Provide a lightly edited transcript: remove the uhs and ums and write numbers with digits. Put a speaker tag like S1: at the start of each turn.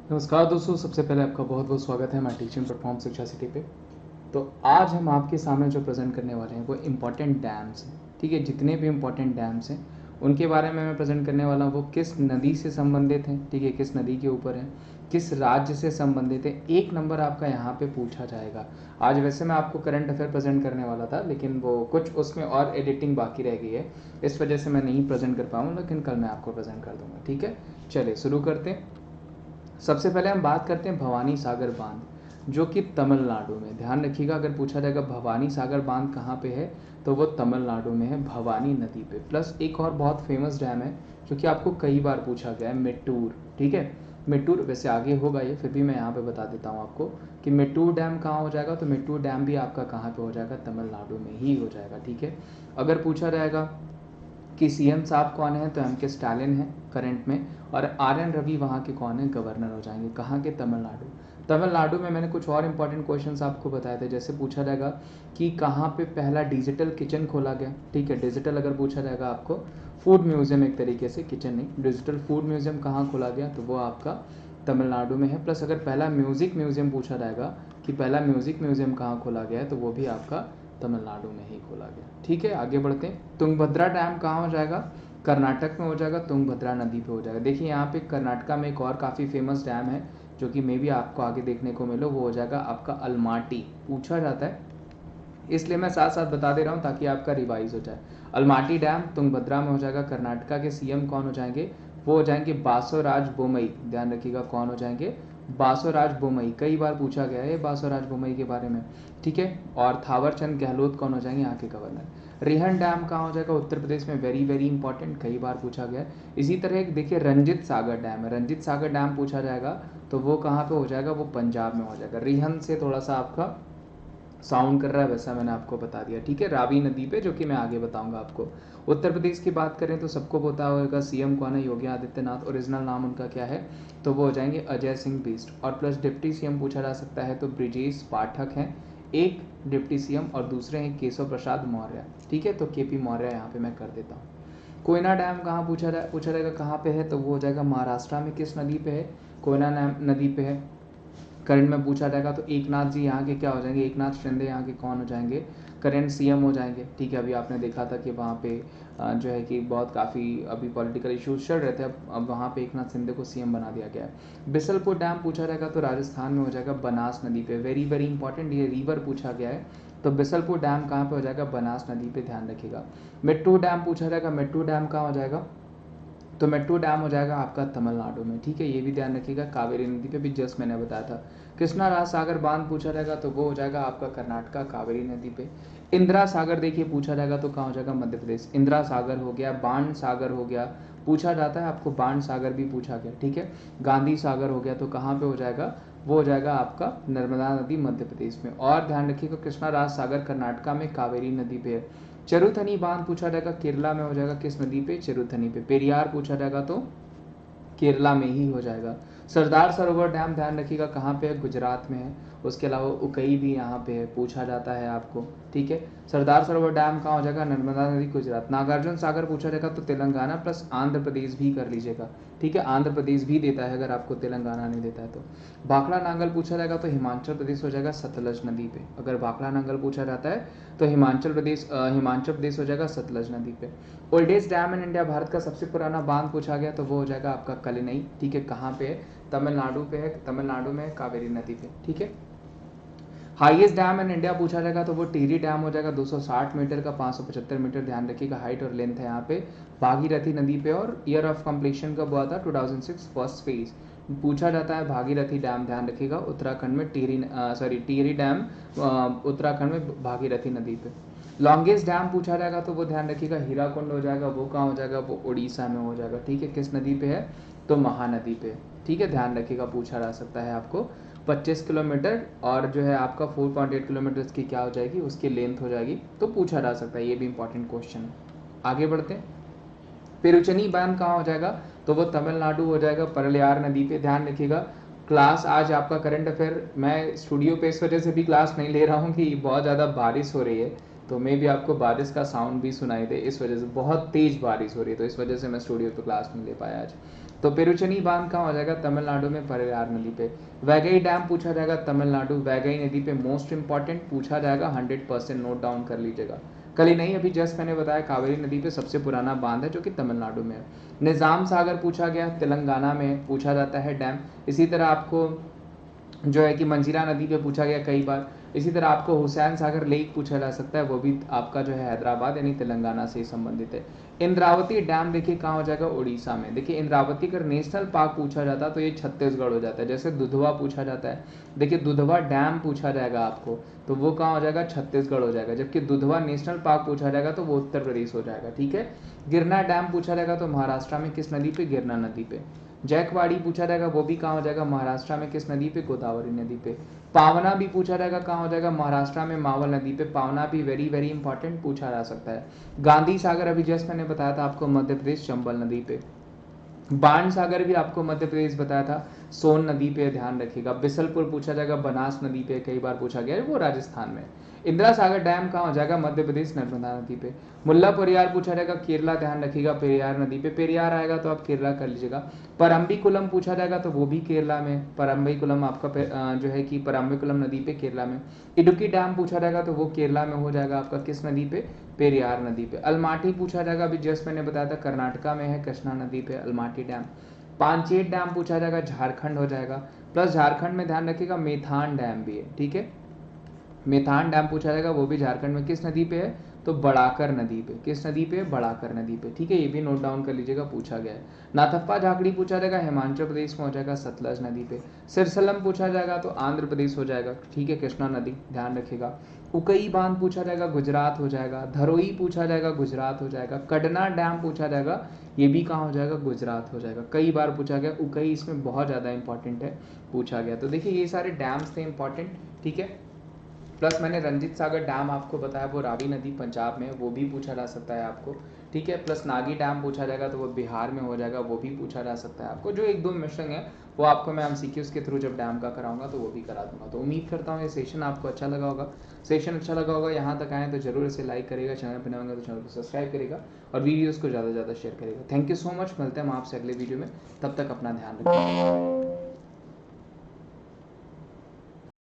S1: नमस्कार दोस्तों, सबसे पहले आपका बहुत बहुत स्वागत है हमारे टीचिंग प्लेटफॉर्म शिक्षा सिटी पे। तो आज हम आपके सामने जो प्रेजेंट करने वाले हैं वो इम्पॉर्टेंट डैम्स हैं। ठीक है, जितने भी इम्पॉर्टेंट डैम्स हैं उनके बारे में मैं प्रेजेंट करने वाला हूँ। वो किस नदी से संबंधित हैं, ठीक है, किस नदी के ऊपर हैं, किस राज्य से संबंधित है। एक नंबर आपका यहाँ पे पूछा जाएगा। आज वैसे मैं आपको करंट अफेयर प्रेजेंट करने वाला था, लेकिन वो कुछ उसमें और एडिटिंग बाकी रह गई है, इस वजह से मैं नहीं प्रेजेंट कर पाऊँ, लेकिन कल मैं आपको प्रेजेंट कर दूंगा। ठीक है, चलिए शुरू करते हैं। सबसे पहले हम बात करते हैं भवानी सागर बांध, जो कि तमिलनाडु में। ध्यान रखिएगा, अगर पूछा जाएगा भवानी सागर बांध कहाँ पे है, तो वो तमिलनाडु में है, भवानी नदी पे। प्लस एक और बहुत फेमस डैम है जो कि आपको कई बार पूछा गया है, मेट्टूर। ठीक है, मेट्टूर वैसे आगे होगा ये, फिर भी मैं यहाँ पे बता देता हूँ आपको कि मेट्टूर डैम कहाँ हो जाएगा। तो मेट्टूर डैम भी आपका कहाँ पे हो जाएगा, तमिलनाडु में ही हो जाएगा। ठीक है, अगर पूछा जाएगा कि सीएम साहब कौन है, तो एम के स्टालिन है करंट में, और आर एन रवि वहाँ के कौन है, गवर्नर हो जाएंगे। कहाँ के, तमिलनाडु। तमिलनाडु में मैंने कुछ और इंपॉर्टेंट क्वेश्चंस आपको बताए थे, जैसे पूछा जाएगा कि कहाँ पे पहला डिजिटल किचन खोला गया। ठीक है, डिजिटल अगर पूछा जाएगा आपको, फूड म्यूजियम, एक तरीके से किचन नहीं, डिजिटल फूड म्यूजियम कहाँ खोला गया, तो वो आपका तमिलनाडु में है। प्लस अगर पहला म्यूजिक म्यूजियम पूछा जाएगा कि पहला म्यूजिक म्यूजियम कहाँ खोला गया है, तो वो भी आपका तमिलनाडु में ही खोला गया। ठीक है, आगे बढ़ते हैं। तुंगभद्रा डैम कहाँ हो जाएगा, कर्नाटक में हो जाएगा, तुंगभद्रा नदी पे हो जाएगा। देखिए यहाँ पे कर्नाटका में एक और काफ़ी फेमस डैम है जो कि मे भी आपको आगे देखने को मिलो, वो हो जाएगा आपका अलमाटी। पूछा जाता है, इसलिए मैं साथ साथ बता दे रहा हूँ ताकि आपका रिवाइज हो जाए। अलमाटी डैम तुंगभद्रा में हो जाएगा। कर्नाटका के सीएम कौन हो जाएंगे, वो हो जाएंगे बासवराज बोमई। ध्यान रखिएगा कौन हो जाएंगे, बासवराज बोमई। कई बार पूछा गया है बासवराज बोमई के बारे में। ठीक है, और थावर चंद गहलोत कौन हो जाएंगे, यहाँ के गवर्नर। रिहन डैम कहाँ हो जाएगा, उत्तर प्रदेश में। वेरी वेरी इंपॉर्टेंट, कई बार पूछा गया है। इसी तरह एक देखिए रंजित सागर डैम है, रंजित सागर डैम पूछा जाएगा तो वो कहाँ पे हो जाएगा, वो पंजाब में हो जाएगा। रिहन से थोड़ा सा आपका साउंड कर रहा है, वैसा मैंने आपको बता दिया। ठीक है, रावी नदी पे, जो कि मैं आगे बताऊंगा आपको। उत्तर प्रदेश की बात करें तो सबको पता होगा सीएम कौन है, योगी आदित्यनाथ। ओरिजिनल नाम उनका क्या है, तो वो हो जाएंगे अजय सिंह बिस्ट। और प्लस डिप्टी सीएम पूछा जा सकता है तो ब्रिजेश पाठक हैं एक डिप्टी सीएम, और दूसरे हैं केशव प्रसाद मौर्य। ठीक है, तो केपी मौर्य यहाँ पे मैं कर देता हूँ। कोयना डैम कहाँ पूछा जाएगा कहाँ पे है, तो वो हो जाएगा महाराष्ट्र में। किस नदी पे है, कोयना नदी पे है। करंट में पूछा जाएगा तो एकनाथ जी यहाँ के क्या हो जाएंगे, एकनाथ शिंदे यहाँ के कौन हो जाएंगे, करंट सीएम हो जाएंगे। ठीक है, अभी आपने देखा था कि वहाँ पे जो है कि बहुत काफ़ी अभी पॉलिटिकल इश्यूज चल रहे थे, अब वहाँ पे एकनाथ शिंदे को सीएम बना दिया गया है। बिसलपुर डैम पूछा जाएगा तो राजस्थान में हो जाएगा, बनास नदी पे। वेरी वेरी इंपॉर्टेंट, ये रिवर पूछा गया है, तो बिसलपुर डैम कहाँ पे हो जाएगा, बनास नदी पे। ध्यान रखिएगा। मेट्टूर डैम पूछा जाएगा, मेट्टूर डैम कहाँ हो जाएगा, तो मेट्टूर डैम हो जाएगा आपका तमिलनाडु में। ठीक है, ये भी ध्यान रखिएगा, कावेरी नदी पे भी जस्ट मैंने बताया था। कृष्णा राज सागर बांध पूछा जाएगा तो वो हो जाएगा आपका कर्नाटका, कावेरी नदी पे। इंदिरा सागर देखिए पूछा जाएगा तो कहाँ हो जाएगा, मध्य प्रदेश। इंदिरा सागर हो गया, बाण सागर हो गया, पूछा जाता है आपको, बाण सागर भी पूछा गया। ठीक है, गांधी सागर हो गया, तो कहाँ पे हो जाएगा, वो हो जाएगा आपका नर्मदा नदी, मध्य प्रदेश में। और ध्यान रखिएगा कृष्णा राज सागर कर्नाटका में, कावेरी नदी पे है। चरुथनी बांध पूछा जाएगा, केरला में हो जाएगा, किस नदी पे, चरुथनी पे। पेरियार पूछा जाएगा तो केरला में ही हो जाएगा। सरदार सरोवर डैम ध्यान रखिएगा कहाँ पे है, गुजरात में है। उसके अलावा उकई भी यहाँ पे है, पूछा जाता है आपको। ठीक है, सरदार सरोवर डैम कहाँ हो जाएगा, नर्मदा नदी, गुजरात। नागार्जुन सागर पूछा जाएगा तो तेलंगाना प्लस आंध्र प्रदेश भी कर लीजिएगा। ठीक है, आंध्र प्रदेश भी देता है अगर आपको तेलंगाना नहीं देता है तो। भाखड़ा नांगल पूछा जाएगा तो हिमाचल प्रदेश हो जाएगा, सतलज नदी पे। अगर भाखड़ा नांगल पूछा जाता है तो हिमाचल प्रदेश हो जाएगा, सतलज नदी पे। Oldest dam in India, Bharat का सबसे पुराना बांध पूछा गया तो वो हो जाएगा आपका कलिनई। ठीक है, कहाँ पे है, तमिलनाडु पे है, तमिलनाडु में, कावेरी नदी पे। ठीक है, हाईएस्ट डैम इन इंडिया पूछा जाएगा तो वो टिहरी डैम हो जाएगा, 260 मीटर का, 575 मीटर। ध्यान रखिएगा हाइट और लेंथ है यहाँ पे, भागीरथी नदी पे। और ईयर ऑफ कंप्लीशन कब हुआ था, 2006 फर्स्ट फेज। पूछा जाता है भागीरथी डैम, ध्यान रखिएगा उत्तराखंड में, टिहरी डैम उत्तराखंड में, भागीरथी नदी पे। लॉन्गेस्ट डैम पूछा जाएगा तो वो ध्यान रखिएगा हीराकुंड हो जाएगा, वो कहाँ हो जाएगा, वो उड़ीसा में हो जाएगा। ठीक है, किस नदी पे है, तो महानदी पे। ठीक है, ध्यान रखिएगा, पूछा जा सकता है आपको। 25 किलोमीटर और जो है आपका 4.8 किलोमीटर की क्या हो जाएगी, उसकी लेंथ हो जाएगी, तो पूछा जा सकता है, ये भी इंपॉर्टेंट क्वेश्चन है। आगे बढ़ते हैं। पेरुचनी बांध कहाँ हो जाएगा, तो वो तमिलनाडु हो जाएगा, परलियार नदी पे। ध्यान रखिएगा, क्लास आज आपका करंट अफेयर, मैं स्टूडियो पे इस वजह से भी क्लास नहीं ले रहा हूँ कि बहुत ज़्यादा बारिश हो रही है, तो मे भी आपको बारिश का साउंड भी सुनाई दे, इस वजह से बहुत तेज बारिश हो रही है, तो इस वजह से मैं स्टूडियो पे क्लास नहीं ले पाया आज। तो पेरुचनी बांध कहाँ हो जाएगा, तमिलनाडु में पेरियार नदी पे। वैगई डैम पूछा जाएगा तमिलनाडु, वैगई नदी पे मोस्ट इंपॉर्टेंट पूछा जाएगा, 100% नोट डाउन कर लीजिएगा। कल ही नहीं, अभी जस्ट मैंने बताया कावेरी नदी पे सबसे पुराना बांध है जो कि तमिलनाडु में है। निजाम सागर पूछा गया, तेलंगाना में पूछा जाता है डैम। इसी तरह आपको जो है कि मंजीरा नदी पे पूछा गया कई बार। इसी तरह आपको हुसैन सागर लेक पूछा जा सकता है, वो भी आपका जो है हैदराबाद यानी तेलंगाना से ही संबंधित है। इंद्रावती डैम देखिए कहाँ हो जाएगा, उड़ीसा में। देखिए इंद्रावती अगर नेशनल पार्क पूछा जाता तो ये छत्तीसगढ़ हो जाता है। जैसे दुधवा पूछा जाता है, देखिए दुधवा डैम पूछा जाएगा आपको तो वो कहाँ हो जाएगा, छत्तीसगढ़ हो जाएगा। जबकि दुधवा नेशनल पार्क पूछा जाएगा तो वो उत्तर प्रदेश हो जाएगा। ठीक है, गिरना डैम पूछा जाएगा तो महाराष्ट्र में किस नदी पे, गिरना नदी पे। जैकवाड़ी पूछा जाएगा, वो भी कहाँ हो जाएगा, महाराष्ट्र में किस नदी पे, गोदावरी नदी पे। पावना भी पूछा जाएगा, कहाँ हो जाएगा, महाराष्ट्र में मावल नदी पे। पावना भी वेरी वेरी इंपॉर्टेंट पूछा जा सकता है। गांधी सागर अभी जस्ट मैंने बताया था आपको, मध्य प्रदेश चंबल नदी पे। बाण सागर भी आपको मध्य प्रदेश बताया था, सोन नदी पे, ध्यान रखिएगा। बिसलपुर पूछा जाएगा, बनास नदी पे कई बार पूछा गया है, वो राजस्थान में। इंदिरा सागर डैम कहाँ हो जाएगा, मध्य प्रदेश, नर्मदा नदी पे। मुल्ला पेरियार पूछा जाएगा, केरला, ध्यान रखिएगा, पेरियार नदी पे। पेरियार आएगा तो आप केरला कर लीजिएगा। परम्बिकुलम पूछा जाएगा तो वो भी केरला में, परम्बिकुलम आपका जो है कि परम्बिकुलम नदी पे, केरला में। इडुक्की डैम पूछा जाएगा तो वो केरला में हो जाएगा आपका, किस नदी पे, पेरियार नदी पे। अलमाटी पूछा जाएगा, अभी जस्ट मैंने बताया था कर्नाटका में है, कृष्णा नदी पे अलमाटी डैम। पांचेत डैम पूछा जाएगा, झारखंड हो जाएगा। प्लस झारखंड में ध्यान रखिएगा मेथान डैम भी है। ठीक है, मेथान डैम पूछा जाएगा, वो भी झारखंड में किस नदी पे है, तो बड़ाकर नदी पे। किस नदी पे, बड़ाकर नदी पे। ठीक है, ये भी नोट डाउन कर लीजिएगा, पूछा गया है। नाथप्पा झाकड़ी पूछा जाएगा, हिमाचल प्रदेश में हो जाएगा, सतलज नदी पे। सिरसलम पूछा जाएगा तो आंध्र प्रदेश हो जाएगा। ठीक है, कृष्णा नदी, ध्यान रखिएगा। उकई बांध पूछा जाएगा, गुजरात हो जाएगा। धरोई पूछा जाएगा, गुजरात हो जाएगा। कडना डैम पूछा जाएगा, ये भी कहाँ हो जाएगा, गुजरात हो जाएगा। कई बार पूछा गया, उकई इसमें बहुत ज़्यादा इंपॉर्टेंट है, पूछा गया। तो देखिए ये सारे डैम्स थे इंपॉर्टेंट। ठीक है, प्लस मैंने रंजीत सागर डैम आपको बताया, वो रावी नदी पंजाब में, वो भी पूछा जा सकता है आपको। ठीक है, प्लस नागी डैम पूछा जाएगा तो वो बिहार में हो जाएगा, वो भी पूछा जा सकता है आपको। जो एक दो मिशन है वो आपको मैं एमसीक्यूज के थ्रू जब डैम का कराऊंगा तो वो भी करा दूंगा। तो उम्मीद करता हूँ ये सेशन आपको अच्छा लगा होगा। सेशन अच्छा लगा होगा, यहाँ तक आए तो जरूर इसे लाइक करेगा, चैनल पर नए होंगे तो चैनल को सब्सक्राइब करेगा और वीडियोज़ को ज़्यादा से ज़्यादा शेयर करेगा। थैंक यू सो मच, मिलते हैं हम आपसे अगले वीडियो में, तब तक अपना ध्यान रखिए।